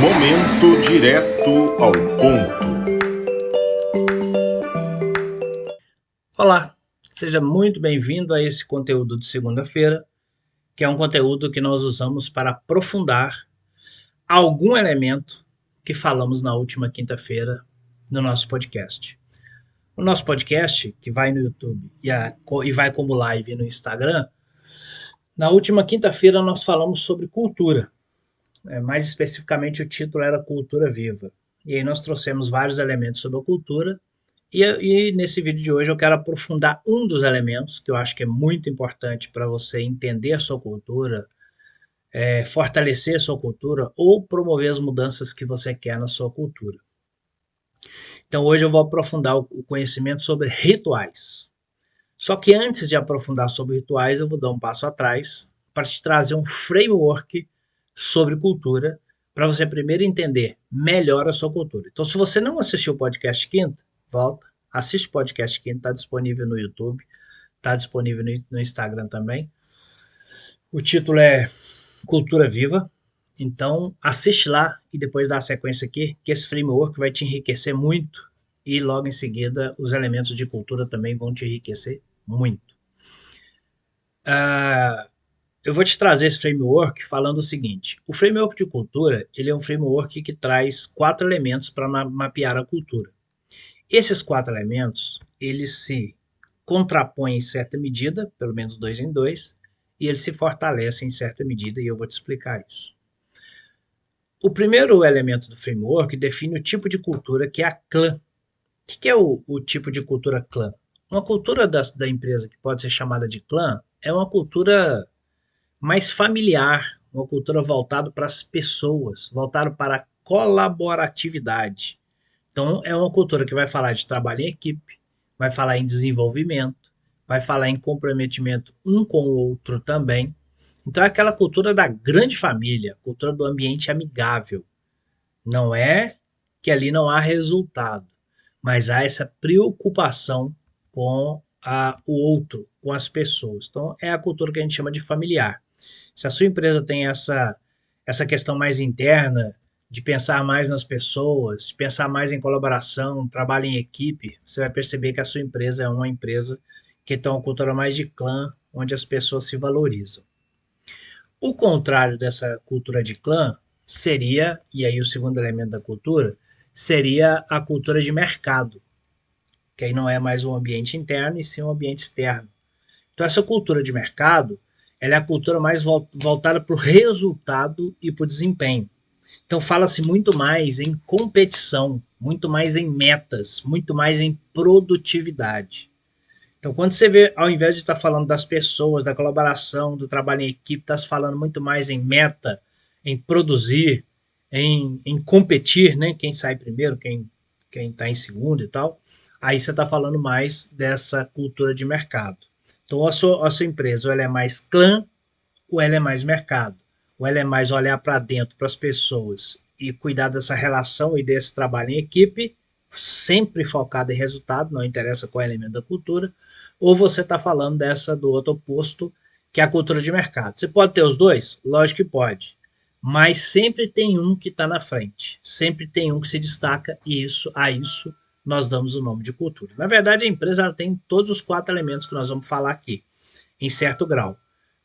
Momento direto ao ponto. Olá, seja muito bem-vindo a esse conteúdo de segunda-feira, que é um conteúdo que nós usamos para aprofundar algum elemento que falamos na última quinta-feira no nosso podcast. O nosso podcast, que vai no YouTube e vai como live no Instagram, na última quinta-feira nós falamos sobre cultura. Mais especificamente, o título era Cultura Viva. E aí nós trouxemos vários elementos sobre a cultura. E nesse vídeo de hoje eu quero aprofundar um dos elementos que eu acho que é muito importante para você entender a sua cultura, fortalecer a sua cultura ou promover as mudanças que você quer na sua cultura. Então hoje eu vou aprofundar o conhecimento sobre rituais. Só que antes de aprofundar sobre rituais, eu vou dar um passo atrás para te trazer um framework sobre cultura para você primeiro entender melhor a sua cultura. Então, se você não assistiu o podcast quinta, volta, assiste o podcast quinta, está disponível no YouTube, está disponível no Instagram também. O título é Cultura Viva. Então, assiste lá e depois dá a sequência aqui, que esse framework vai te enriquecer muito e logo em seguida os elementos de cultura também vão te enriquecer muito. Eu vou te trazer esse framework falando o seguinte: o framework de cultura ele é um framework que traz 4 elementos para mapear a cultura. Esses 4 elementos eles se contrapõem em certa medida, pelo menos 2 em 2, e eles se fortalecem em certa medida, e eu vou te explicar isso. O primeiro elemento do framework define o tipo de cultura que é a clã. O que é o tipo de cultura clã? Uma cultura da empresa que pode ser chamada de clã é uma cultura mais familiar, uma cultura voltada para as pessoas, voltada para a colaboratividade. Então, é uma cultura que vai falar de trabalho em equipe, vai falar em desenvolvimento, vai falar em comprometimento um com o outro também. Então, é aquela cultura da grande família, cultura do ambiente amigável. Não é que ali não há resultado, mas há essa preocupação com o outro, com as pessoas. Então, é a cultura que a gente chama de familiar. Se a sua empresa tem essa questão mais interna, de pensar mais nas pessoas, pensar mais em colaboração, trabalho em equipe, você vai perceber que a sua empresa é uma empresa que tem uma cultura mais de clã, onde as pessoas se valorizam. O contrário dessa cultura de clã seria, e aí o segundo elemento da cultura, seria a cultura de mercado, que aí não é mais um ambiente interno e sim um ambiente externo. Então essa cultura de mercado, ela é a cultura mais voltada para o resultado e para o desempenho. Então fala-se muito mais em competição, muito mais em metas, muito mais em produtividade. Então, quando você vê, ao invés de estar falando das pessoas, da colaboração, do trabalho em equipe, está se falando muito mais em meta, em produzir, em competir, né? Quem sai primeiro, quem está em segundo e tal. Aí você está falando mais dessa cultura de mercado. Então, a sua empresa, ou ela é mais clã, ou ela é mais mercado. Ou ela é mais olhar para dentro, para as pessoas e cuidar dessa relação e desse trabalho em equipe, sempre focado em resultado, não interessa qual é o elemento da cultura, ou você está falando dessa do outro oposto, que é a cultura de mercado. Você pode ter os dois? Lógico que pode. Mas sempre tem um que está na frente, sempre tem um que se destaca, e a isso nós damos o nome de cultura. Na verdade, a empresa ela tem todos os 4 elementos que nós vamos falar aqui, em certo grau.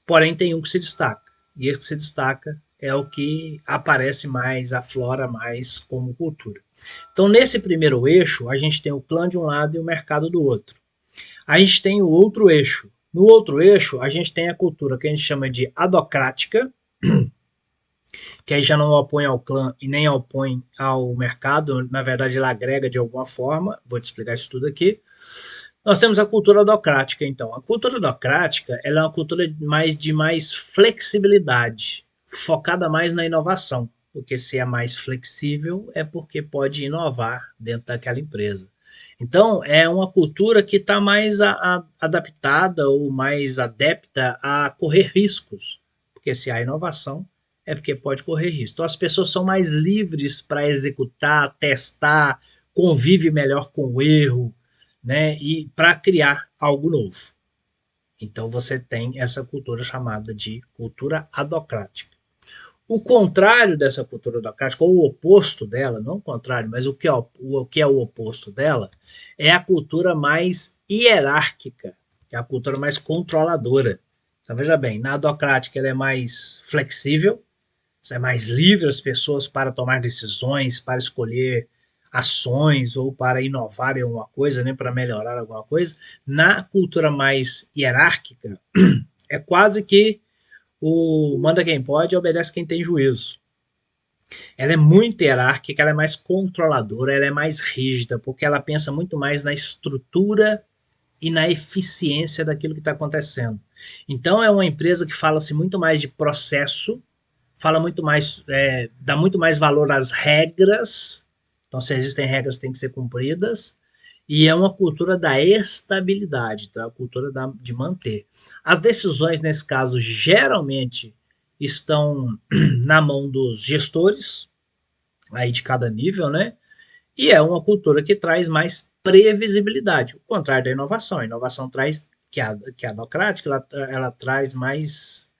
Porém, tem um que se destaca. E esse que se destaca é o que aparece mais, aflora mais como cultura. Então, nesse primeiro eixo, a gente tem o clã de um lado e o mercado do outro. A gente tem o outro eixo. No outro eixo, a gente tem a cultura que a gente chama de adocrática, que aí já não opõe ao clã e nem opõe ao mercado. Na verdade, ela agrega de alguma forma. Vou te explicar isso tudo aqui. Nós temos a cultura docrática, então. A cultura docrática ela é uma cultura de mais flexibilidade, focada mais na inovação. Porque se é mais flexível, é porque pode inovar dentro daquela empresa. Então, é uma cultura que está mais adaptada ou mais adepta a correr riscos. Porque se há inovação, é porque pode correr risco. Então, as pessoas são mais livres para executar, testar, convive melhor com o erro, né? E para criar algo novo. Então você tem essa cultura chamada de cultura adocrática. O contrário dessa cultura autocrática, ou o oposto dela, não o contrário, mas o que é o oposto dela, é a cultura mais hierárquica, que é a cultura mais controladora. Então, veja bem, na autocrática ela é mais flexível, é mais livre as pessoas para tomar decisões, para escolher ações ou para inovar em alguma coisa, né, para melhorar alguma coisa. Na cultura mais hierárquica, é quase que o manda quem pode e obedece quem tem juízo. Ela é muito hierárquica, ela é mais controladora, ela é mais rígida, porque ela pensa muito mais na estrutura e na eficiência daquilo que está acontecendo. Então é uma empresa que fala-se muito mais de processo, fala muito mais, dá muito mais valor às regras. Então, se existem regras, têm que ser cumpridas. E é uma cultura da estabilidade, tá? A cultura de manter. As decisões, nesse caso, geralmente estão na mão dos gestores, aí de cada nível, né? E é uma cultura que traz mais previsibilidade, o contrário da inovação. A inovação traz, que é a democrática, ela traz mais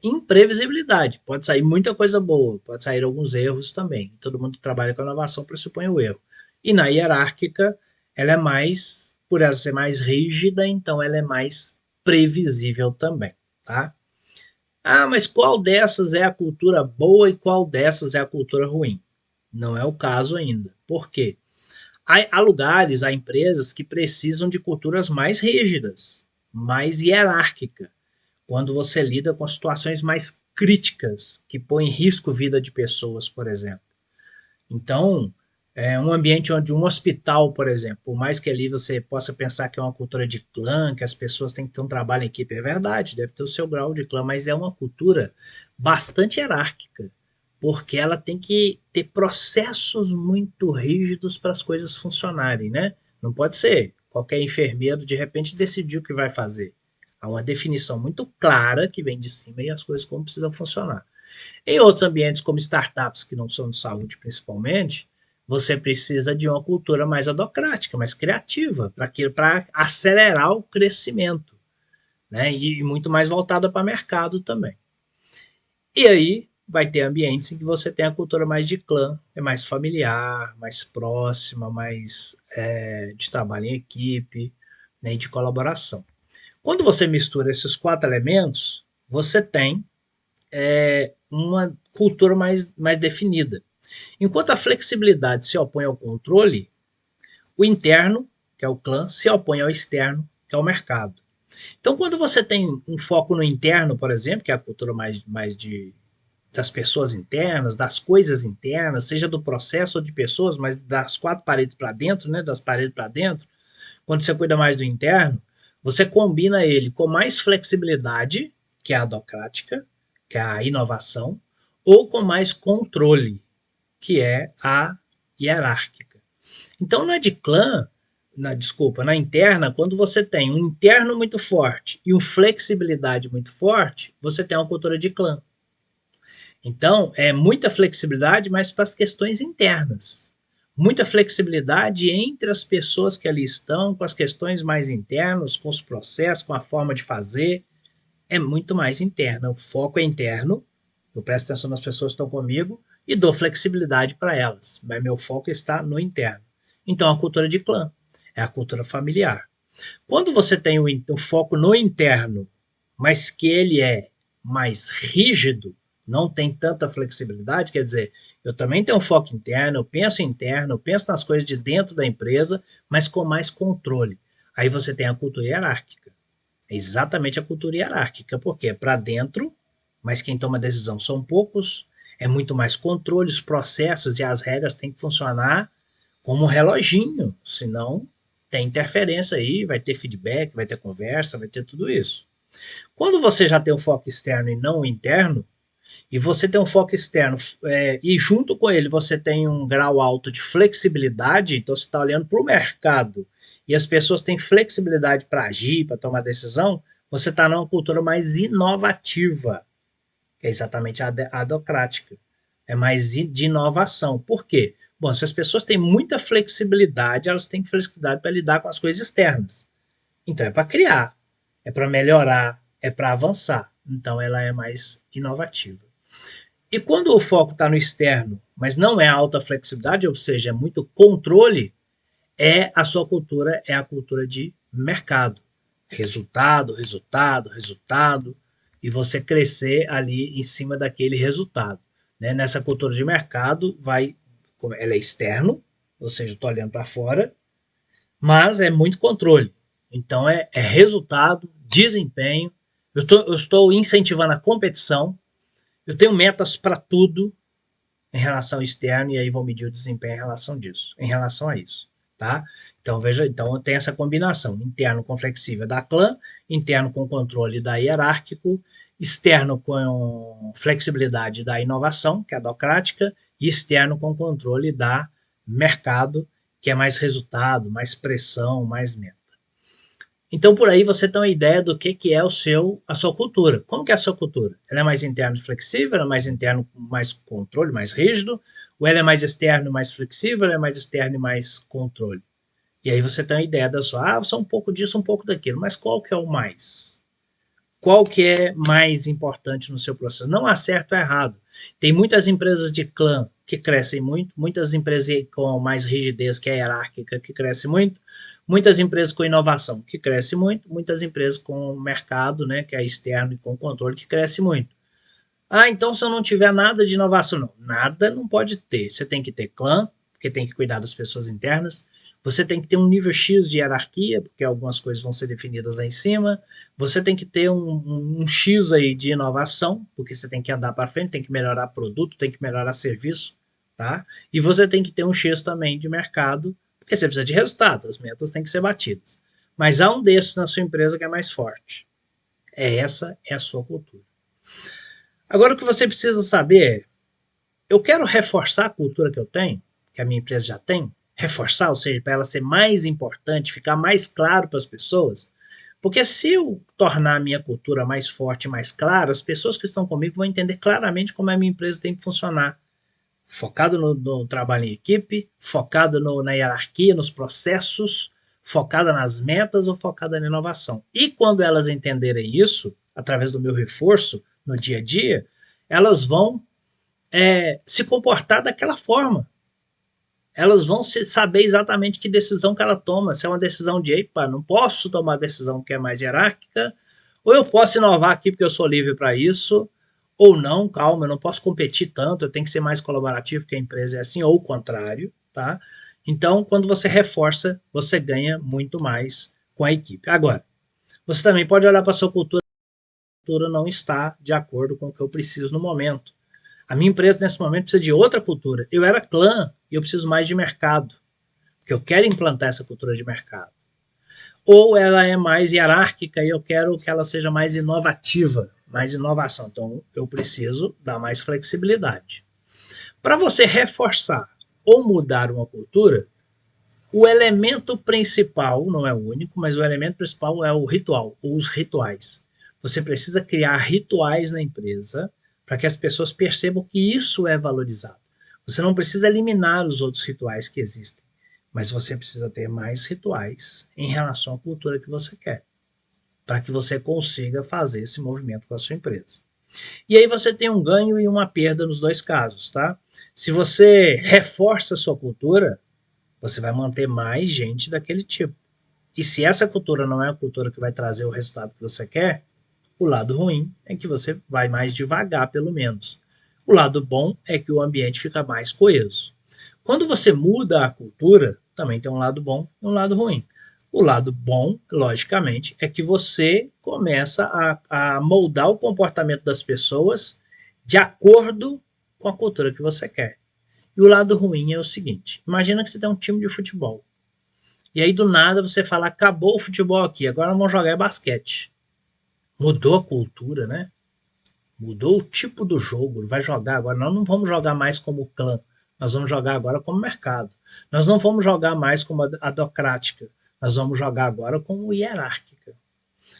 imprevisibilidade. Pode sair muita coisa boa, pode sair alguns erros também. Todo mundo que trabalha com inovação pressupõe o erro. E na hierárquica, ela é mais, por ela ser mais rígida, então ela é mais previsível também, tá? Ah, mas qual dessas é a cultura boa e qual dessas é a cultura ruim? Não é o caso ainda. Por quê? Há lugares, há empresas que precisam de culturas mais rígidas, mais hierárquicas, quando você lida com situações mais críticas, que põem em risco a vida de pessoas, por exemplo. Então, um ambiente onde um hospital, por exemplo, por mais que ali você possa pensar que é uma cultura de clã, que as pessoas têm que ter um trabalho em equipe, é verdade, deve ter o seu grau de clã, mas é uma cultura bastante hierárquica, porque ela tem que ter processos muito rígidos para as coisas funcionarem, né? Não pode ser qualquer enfermeiro de repente decidir o que vai fazer. Há uma definição muito clara que vem de cima e as coisas como precisam funcionar. Em outros ambientes, como startups que não são de saúde principalmente, você precisa de uma cultura mais adocrática, mais criativa, para acelerar o crescimento, né? E muito mais voltada para mercado também. E aí vai ter ambientes em que você tem a cultura mais de clã, é mais familiar, mais próxima, mais de trabalho em equipe, né, e de colaboração. Quando você mistura esses quatro elementos, você tem uma cultura mais definida. Enquanto a flexibilidade se opõe ao controle, o interno, que é o clã, se opõe ao externo, que é o mercado. Então, quando você tem um foco no interno, por exemplo, que é a cultura mais das pessoas internas, das coisas internas, seja do processo ou de pessoas, mas das quatro paredes para dentro, né, das paredes para dentro, quando você cuida mais do interno, você combina ele com mais flexibilidade, que é a docrática, que é a inovação, ou com mais controle, que é a hierárquica. Então, na de clã, na interna, quando você tem um interno muito forte e uma flexibilidade muito forte, você tem uma cultura de clã. Então, é muita flexibilidade, mas para as questões internas. Muita flexibilidade entre as pessoas que ali estão, com as questões mais internas, com os processos, com a forma de fazer. É muito mais interna. O foco é interno. Eu presto atenção nas pessoas que estão comigo e dou flexibilidade para elas. Mas meu foco está no interno. Então, a cultura de clã é a cultura familiar. Quando você tem o foco no interno, mas que ele é mais rígido, não tem tanta flexibilidade, quer dizer, eu também tenho um foco interno, eu penso nas coisas de dentro da empresa, mas com mais controle. Aí você tem a cultura hierárquica. É exatamente a cultura hierárquica, porque é para dentro, mas quem toma a decisão são poucos, é muito mais controle, os processos e as regras têm que funcionar como um reloginho, senão tem interferência aí, vai ter feedback, vai ter conversa, vai ter tudo isso. Quando você já tem um foco externo e não o interno, e você tem um foco externo e junto com ele você tem um grau alto de flexibilidade, então você está olhando para o mercado e as pessoas têm flexibilidade para agir, para tomar decisão, você está numa cultura mais inovativa, que é exatamente a adocrática. É mais de inovação. Por quê? Bom, se as pessoas têm muita flexibilidade, elas têm flexibilidade para lidar com as coisas externas. Então é para criar, é para melhorar, é para avançar. Então ela é mais inovativa. E quando o foco está no externo, mas não é alta flexibilidade, ou seja, é muito controle, a sua cultura é a cultura de mercado. Resultado, resultado, resultado, e você crescer ali em cima daquele resultado. Né? Nessa cultura de mercado, ela é externo, ou seja, estou olhando para fora, mas é muito controle. Então é resultado, desempenho. Eu estou incentivando a competição, eu tenho metas para tudo em relação ao externo, e aí vou medir o desempenho em relação a isso. Tá? Então, veja, então tem essa combinação, interno com flexível da clã, interno com controle da hierárquico, externo com flexibilidade da inovação, que é a docrática, e externo com controle da mercado, que é mais resultado, mais pressão, mais meta. Então, por aí você tem uma ideia do que é a sua cultura. Como que é a sua cultura? Ela é mais interno e flexível, ela é mais interno, mais controle, mais rígido, ou ela é mais externo e mais flexível, ela é mais externo e mais controle? E aí você tem uma ideia da sua, você é um pouco disso, um pouco daquilo, mas qual que é o mais? Qual que é mais importante no seu processo? Não há certo ou errado. Tem muitas empresas de clã que crescem muito, muitas empresas com mais rigidez, que é hierárquica, que crescem muito, muitas empresas com inovação, que crescem muito, muitas empresas com mercado, né, que é externo e com controle, que crescem muito. Então se eu não tiver nada de inovação, não. Nada não pode ter. Você tem que ter clã, porque tem que cuidar das pessoas internas. Você tem que ter um nível X de hierarquia, porque algumas coisas vão ser definidas lá em cima. Você tem que ter um X aí de inovação, porque você tem que andar para frente, tem que melhorar produto, tem que melhorar serviço, tá? E você tem que ter um X também de mercado, porque você precisa de resultado, as metas têm que ser batidas. Mas há um desses na sua empresa que é mais forte. Essa é a sua cultura. Agora o que você precisa saber eu quero reforçar a cultura que eu tenho, que a minha empresa já tem, reforçar, ou seja, para ela ser mais importante, ficar mais claro para as pessoas, porque se eu tornar a minha cultura mais forte, mais clara, as pessoas que estão comigo vão entender claramente como a minha empresa tem que funcionar. Focado no trabalho em equipe, focado na hierarquia, nos processos, focada nas metas ou focada na inovação. E quando elas entenderem isso, através do meu reforço no dia a dia, elas vão se comportar daquela forma. Elas vão saber exatamente que decisão que ela toma. Se é uma decisão de, epa, não posso tomar decisão que é mais hierárquica, ou eu posso inovar aqui porque eu sou livre para isso, ou não, calma, eu não posso competir tanto, eu tenho que ser mais colaborativo porque a empresa é assim, ou o contrário, tá? Então, quando você reforça, você ganha muito mais com a equipe. Agora, você também pode olhar para a sua cultura, a cultura não está de acordo com o que eu preciso no momento. A minha empresa, nesse momento, precisa de outra cultura. Eu era clã e eu preciso mais de mercado, porque eu quero implantar essa cultura de mercado. Ou ela é mais hierárquica e eu quero que ela seja mais inovativa, mais inovação. Então, eu preciso dar mais flexibilidade. Para você reforçar ou mudar uma cultura, o elemento principal, não é o único, mas o elemento principal é o ritual, ou os rituais. Você precisa criar rituais na empresa para que as pessoas percebam que isso é valorizado. Você não precisa eliminar os outros rituais que existem, mas você precisa ter mais rituais em relação à cultura que você quer, para que você consiga fazer esse movimento com a sua empresa. E aí você tem um ganho e uma perda nos dois casos, tá? Se você reforça a sua cultura, você vai manter mais gente daquele tipo. E se essa cultura não é a cultura que vai trazer o resultado que você quer, o lado ruim é que você vai mais devagar, pelo menos. O lado bom é que o ambiente fica mais coeso. Quando você muda a cultura, também tem um lado bom e um lado ruim. O lado bom, logicamente, é que você começa a moldar o comportamento das pessoas de acordo com a cultura que você quer. E o lado ruim é o seguinte: imagina que você tem um time de futebol. E aí do nada você fala, acabou o futebol aqui, agora vamos jogar basquete. Mudou a cultura, né? Mudou o tipo do jogo. Vai jogar agora. Nós não vamos jogar mais como clã. Nós vamos jogar agora como mercado. Nós não vamos jogar mais como a docrática. Nós vamos jogar agora como hierárquica.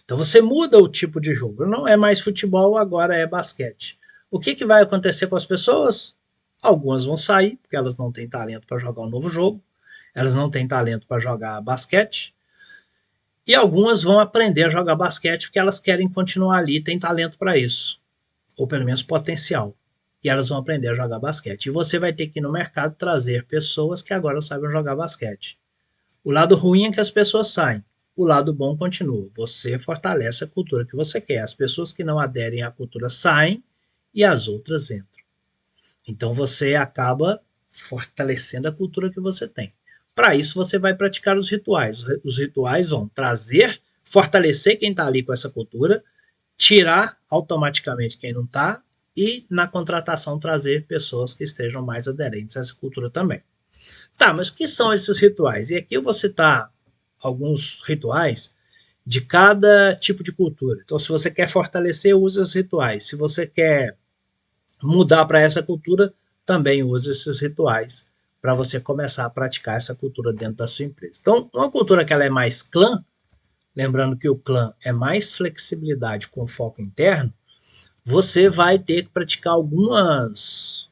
Então você muda o tipo de jogo. Não é mais futebol, agora é basquete. O que vai acontecer com as pessoas? Algumas vão sair, porque elas não têm talento para jogar um novo jogo. Elas não têm talento para jogar basquete. E algumas vão aprender a jogar basquete porque elas querem continuar ali, têm talento para isso. Ou pelo menos potencial. e elas vão aprender a jogar basquete. E você vai ter que ir no mercado trazer pessoas que agora sabem jogar basquete. O lado ruim é que as pessoas saem. O lado bom continua. Você fortalece a cultura que você quer. As pessoas que não aderem à cultura saem e as outras entram. Então você acaba fortalecendo a cultura que você tem. Para isso você vai praticar os rituais. Os rituais vão trazer, fortalecer quem está ali com essa cultura, tirar automaticamente quem não está e na contratação trazer pessoas que estejam mais aderentes a essa cultura também. Tá, mas o que são esses rituais? E aqui eu vou citar alguns rituais de cada tipo de cultura. Então, se você quer fortalecer, use os rituais. Se você quer mudar para essa cultura, também use esses rituais para você começar a praticar essa cultura dentro da sua empresa. Então, uma cultura que ela é mais clã, lembrando que o clã é mais flexibilidade com foco interno, você vai ter que praticar alguns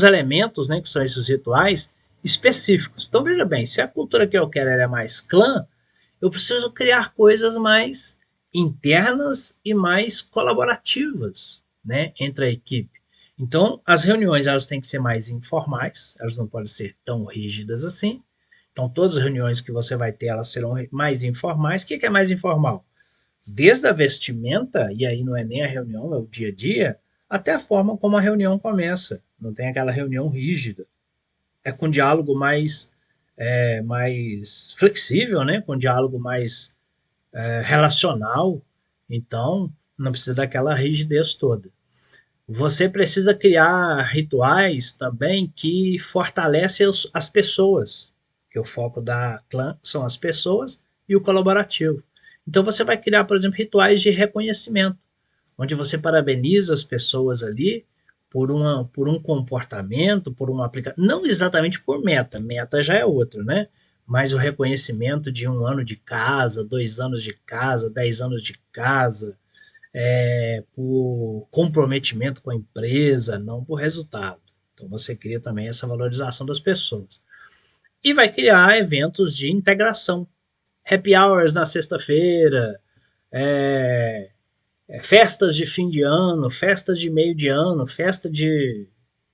elementos, né, que são esses rituais específicos. Então veja bem, se a cultura que eu quero é mais clã, eu preciso criar coisas mais internas e mais colaborativas, né, entre a equipe. Então as reuniões elas têm que ser mais informais, elas não podem ser tão rígidas assim. Então todas as reuniões que você vai ter elas serão mais informais. O que é mais informal? Desde a vestimenta, e aí não é nem a reunião, é o dia a dia, até a forma como a reunião começa. Não tem aquela reunião rígida. É com diálogo mais flexível, né? Com diálogo mais relacional. Então, não precisa daquela rigidez toda. Você precisa criar rituais também que fortalecem as pessoas, que o foco da clã são as pessoas e o colaborativo. Então você vai criar, por exemplo, rituais de reconhecimento, onde você parabeniza as pessoas ali por um comportamento, por uma aplicação, não exatamente por meta, meta já é outra, né? Mas o reconhecimento de 1 ano de casa, 2 anos de casa, 10 anos de casa, por comprometimento com a empresa, não por resultado. Então você cria também essa valorização das pessoas. E vai criar eventos de integração. Happy hours na sexta-feira, festas de fim de ano, festas de meio de ano, festa de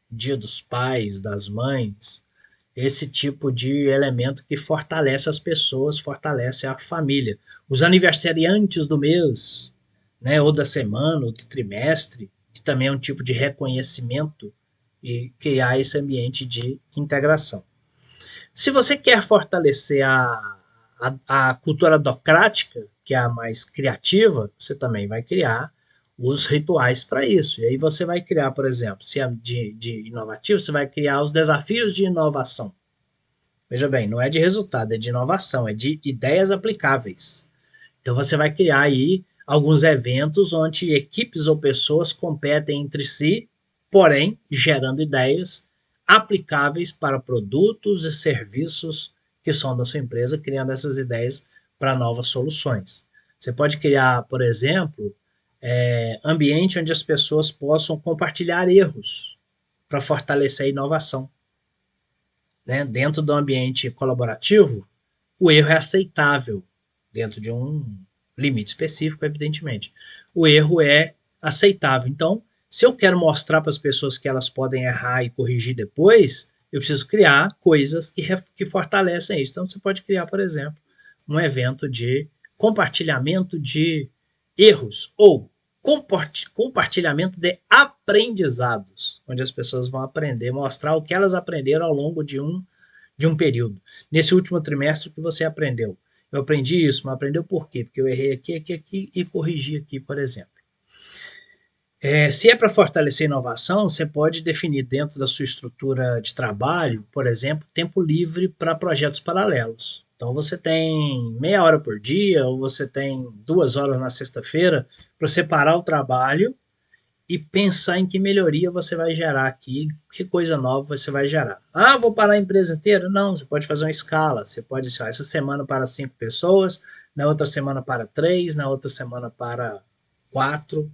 Dia dos Pais, das Mães, esse tipo de elemento que fortalece as pessoas, fortalece a família. Os aniversariantes do mês, né, ou da semana, ou do trimestre, que também é um tipo de reconhecimento e criar esse ambiente de integração. Se você quer fortalecer a cultura docrática, que é a mais criativa, você também vai criar os rituais para isso. E aí você vai criar, por exemplo, se é de inovativo, você vai criar os desafios de inovação. Veja bem, não é de resultado, é de inovação, é de ideias aplicáveis. Então você vai criar aí alguns eventos onde equipes ou pessoas competem entre si, porém gerando ideias aplicáveis para produtos e serviços que são da sua empresa, criando essas ideias para novas soluções. Você pode criar, por exemplo, ambiente onde as pessoas possam compartilhar erros para fortalecer a inovação. Né? Dentro do ambiente colaborativo, o erro é aceitável, dentro de um limite específico, evidentemente. O erro é aceitável. Então, se eu quero mostrar para as pessoas que elas podem errar e corrigir depois, eu preciso criar coisas que fortalecem isso. Então, você pode criar, por exemplo, um evento de compartilhamento de erros ou compartilhamento de aprendizados, onde as pessoas vão aprender, mostrar o que elas aprenderam ao longo de um período. Nesse último trimestre, o que você aprendeu? Eu aprendi isso, mas aprendeu por quê? Porque eu errei aqui e corrigi aqui, por exemplo. Se é para fortalecer a inovação, você pode definir dentro da sua estrutura de trabalho, por exemplo, tempo livre para projetos paralelos. Então você tem meia hora por dia, ou você tem 2 horas na sexta-feira para separar o trabalho e pensar em que melhoria você vai gerar aqui, que coisa nova você vai gerar. Ah, vou parar a empresa inteira? Não, você pode fazer uma escala. Você pode, essa semana para 5 pessoas, na outra semana para 3, na outra semana para 4,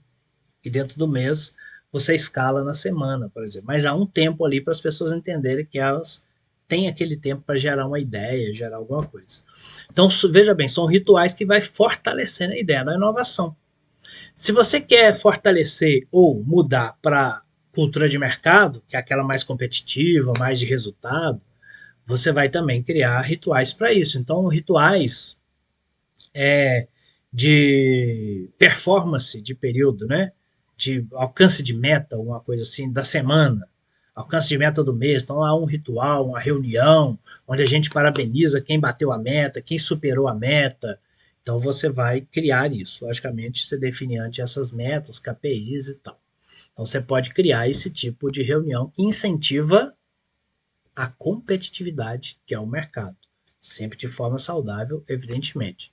e dentro do mês você escala na semana, por exemplo. Mas há um tempo ali para as pessoas entenderem que elas têm aquele tempo para gerar uma ideia, gerar alguma coisa. Então, veja bem, são rituais que vai fortalecendo a ideia da inovação. Se você quer fortalecer ou mudar para cultura de mercado, que é aquela mais competitiva, mais de resultado, você vai também criar rituais para isso. Então, rituais de performance de período, né? De alcance de meta, alguma coisa assim, da semana, alcance de meta do mês. Então há um ritual, uma reunião, onde a gente parabeniza quem bateu a meta, quem superou a meta. Então você vai criar isso. Logicamente, você define antes essas metas, KPIs e tal. Então você pode criar esse tipo de reunião que incentiva a competitividade, que é o mercado. Sempre de forma saudável, evidentemente.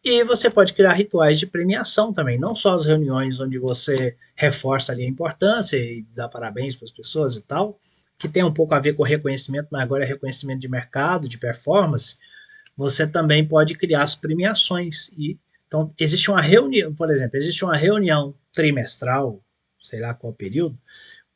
E você pode criar rituais de premiação também, não só as reuniões onde você reforça ali a importância e dá parabéns para as pessoas e tal, que tem um pouco a ver com reconhecimento, mas agora é reconhecimento de mercado, de performance. Você também pode criar as premiações. Então, existe uma reunião, por exemplo, existe uma reunião trimestral, sei lá qual período,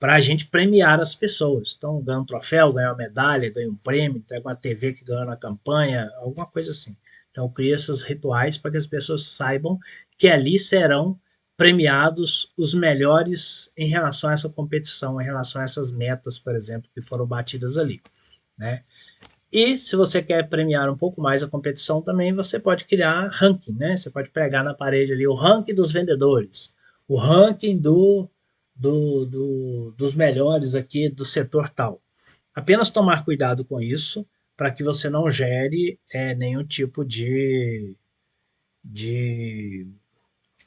para a gente premiar as pessoas. Então, ganha um troféu, ganha uma medalha, ganha um prêmio, tem uma TV que ganhou na campanha, alguma coisa assim. Então, cria esses rituais para que as pessoas saibam que ali serão premiados os melhores em relação a essa competição, em relação a essas metas, por exemplo, que foram batidas ali, né? E se você quer premiar um pouco mais a competição também, você pode criar ranking, né? Você pode pegar na parede ali o ranking dos vendedores, o ranking dos melhores aqui do setor tal. Apenas tomar cuidado com isso para que você não gere nenhum tipo de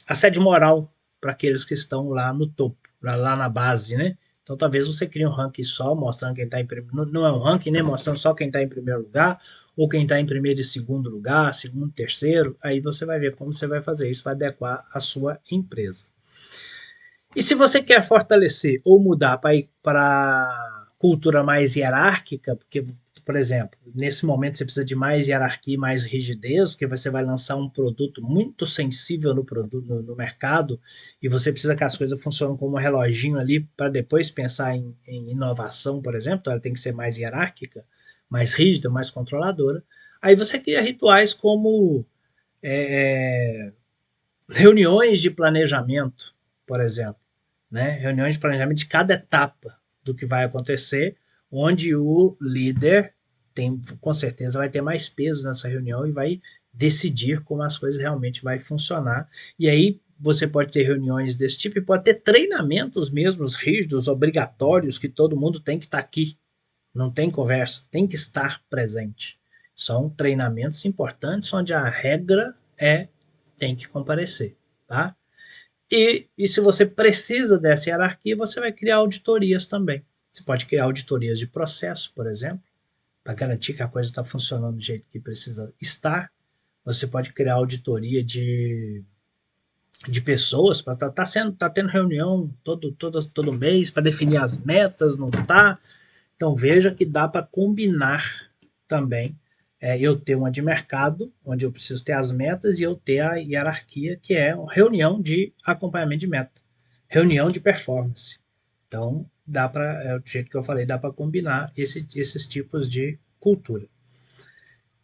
assédio moral para aqueles que estão lá no topo, lá na base, né? Então talvez você crie um ranking só, mostrando quem está em primeiro. Não é um ranking, né? Mostrando só quem está em primeiro lugar, ou quem está em primeiro e segundo lugar, segundo, terceiro. Aí você vai ver como você vai fazer isso, vai adequar a sua empresa. E se você quer fortalecer ou mudar para cultura mais hierárquica, porque, por exemplo, nesse momento você precisa de mais hierarquia, mais rigidez, porque você vai lançar um produto muito sensível no mercado e você precisa que as coisas funcionem como um reloginho ali para depois pensar em inovação, por exemplo, então ela tem que ser mais hierárquica, mais rígida, mais controladora. Aí você cria rituais como é, reuniões de planejamento, por exemplo, né? Reuniões de planejamento de cada etapa do que vai acontecer, onde o líder tem, com certeza vai ter mais peso nessa reunião e vai decidir como as coisas realmente vai funcionar. E aí você pode ter reuniões desse tipo e pode ter treinamentos mesmos rígidos, obrigatórios, que todo mundo tem que estar aqui. Não tem conversa, tem que estar presente. São treinamentos importantes onde a regra é tem que comparecer, tá? E se você precisa dessa hierarquia, você vai criar auditorias também. Você pode criar auditorias de processo, por exemplo, para garantir que a coisa está funcionando do jeito que precisa estar. Você pode criar auditoria de pessoas, para tá tendo reunião todo mês para definir as metas, não tá? Então veja que dá para combinar também eu ter uma de mercado, onde eu preciso ter as metas, e eu ter a hierarquia, que é uma reunião de acompanhamento de meta, reunião de performance. Então, dá para, do jeito que eu falei, dá para combinar esses tipos de cultura.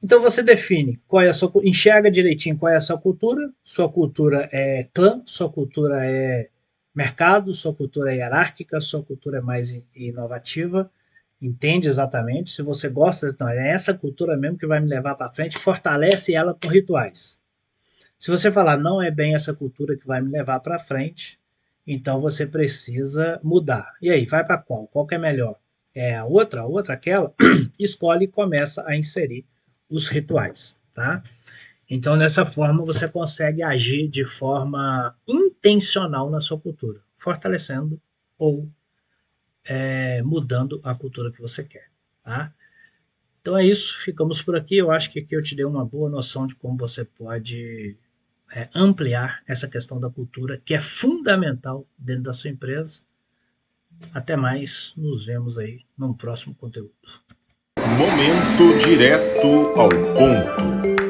Então você define qual é a sua, enxerga direitinho qual é a sua cultura é clã, sua cultura é mercado, sua cultura é hierárquica, sua cultura é mais inovativa, entende exatamente, se você gosta, então é essa cultura mesmo que vai me levar para frente, fortalece ela com rituais. Se você falar não é bem essa cultura que vai me levar para frente, então você precisa mudar. E aí, vai para qual? Qual que é melhor? É a outra aquela? Escolhe e começa a inserir os rituais, tá? Então, dessa forma, você consegue agir de forma intencional na sua cultura, fortalecendo ou mudando a cultura que você quer, tá? Então é isso, ficamos por aqui. Eu acho que aqui eu te dei uma boa noção de como você pode ampliar essa questão da cultura, que é fundamental dentro da sua empresa. Até mais, nos vemos aí num próximo conteúdo. Momento direto ao ponto.